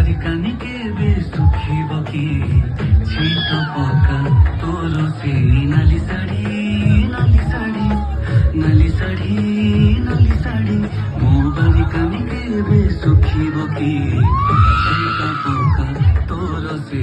बारिकानी केबे सुखिब कि छिटो पका तोरो से नाली साड़ी नाली साड़ी नाली साड़ी नाली साड़ी मो बारिकानी केबे सुखिब कि छिटो पका तोरो से